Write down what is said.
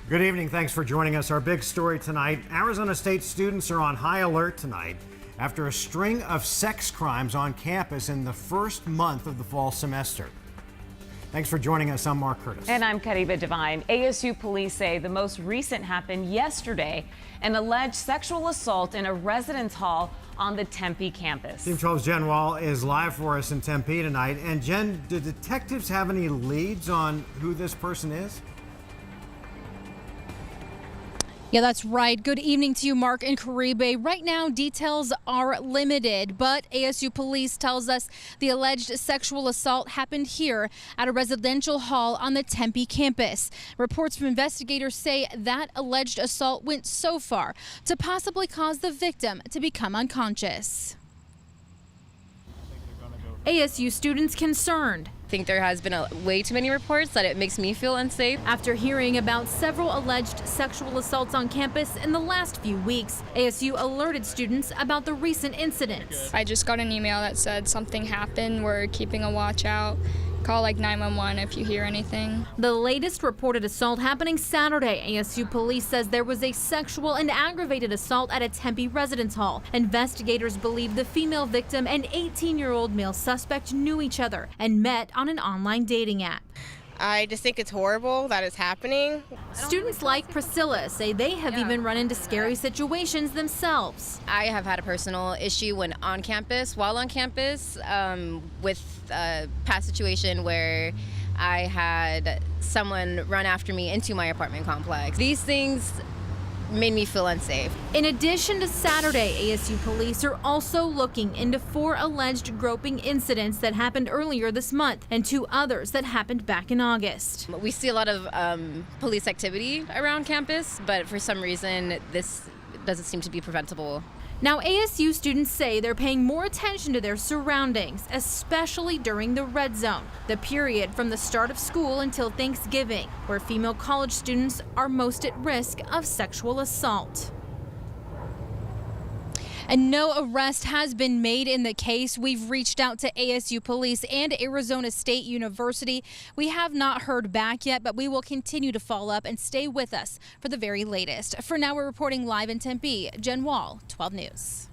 Good evening. Thanks for joining us. Our big story tonight. Arizona State students are on high alert tonight after a string of sex crimes on campus in the first month of the fall semester. Thanks for joining us. I'm Mark Curtis. And I'm Kariba Devine. ASU police say the most recent happened yesterday, an alleged sexual assault in a residence hall on the Tempe campus. Team 12's Jen Wall is live for us in Tempe tonight. And Jen, do detectives have any leads on who this person is? Yeah, that's right. Good evening to you, Mark and Caribe. Right now, details are limited, but ASU police tells us the alleged sexual assault happened here at a residential hall on the Tempe campus. Reports from investigators say that alleged assault went so far to possibly cause the victim to become unconscious. ASU students concerned. I think there has been way too many reports that it makes me feel unsafe. After hearing about several alleged sexual assaults on campus in the last few weeks, ASU alerted students about the recent incidents. I just got an email that said something happened. We're keeping a watch out. Call like 911 if you hear anything. The latest reported assault happening Saturday. ASU police says there was a sexual and aggravated assault at a Tempe residence hall. Investigators believe the female victim and 18-year-old male suspect knew each other and met on an online dating app. I just think it's horrible that it's happening. Students like Priscilla say they have even run into scary situations themselves. I have had a personal issue while on campus, with a past situation where I had someone run after me into my apartment complex. These things made me feel unsafe. In addition to Saturday, ASU police are also looking into 4 alleged groping incidents that happened earlier this month and 2 others that happened back in August. We see a lot of police activity around campus, but for some reason this doesn't seem to be preventable. Now, ASU students say they're paying more attention to their surroundings, especially during the red zone, the period from the start of school until Thanksgiving, where female college students are most at risk of sexual assault. And no arrest has been made in the case. We've reached out to ASU police and Arizona State University. We have not heard back yet, but we will continue to follow up and stay with us for the very latest. For now, we're reporting live in Tempe. Jen Wall, 12 News.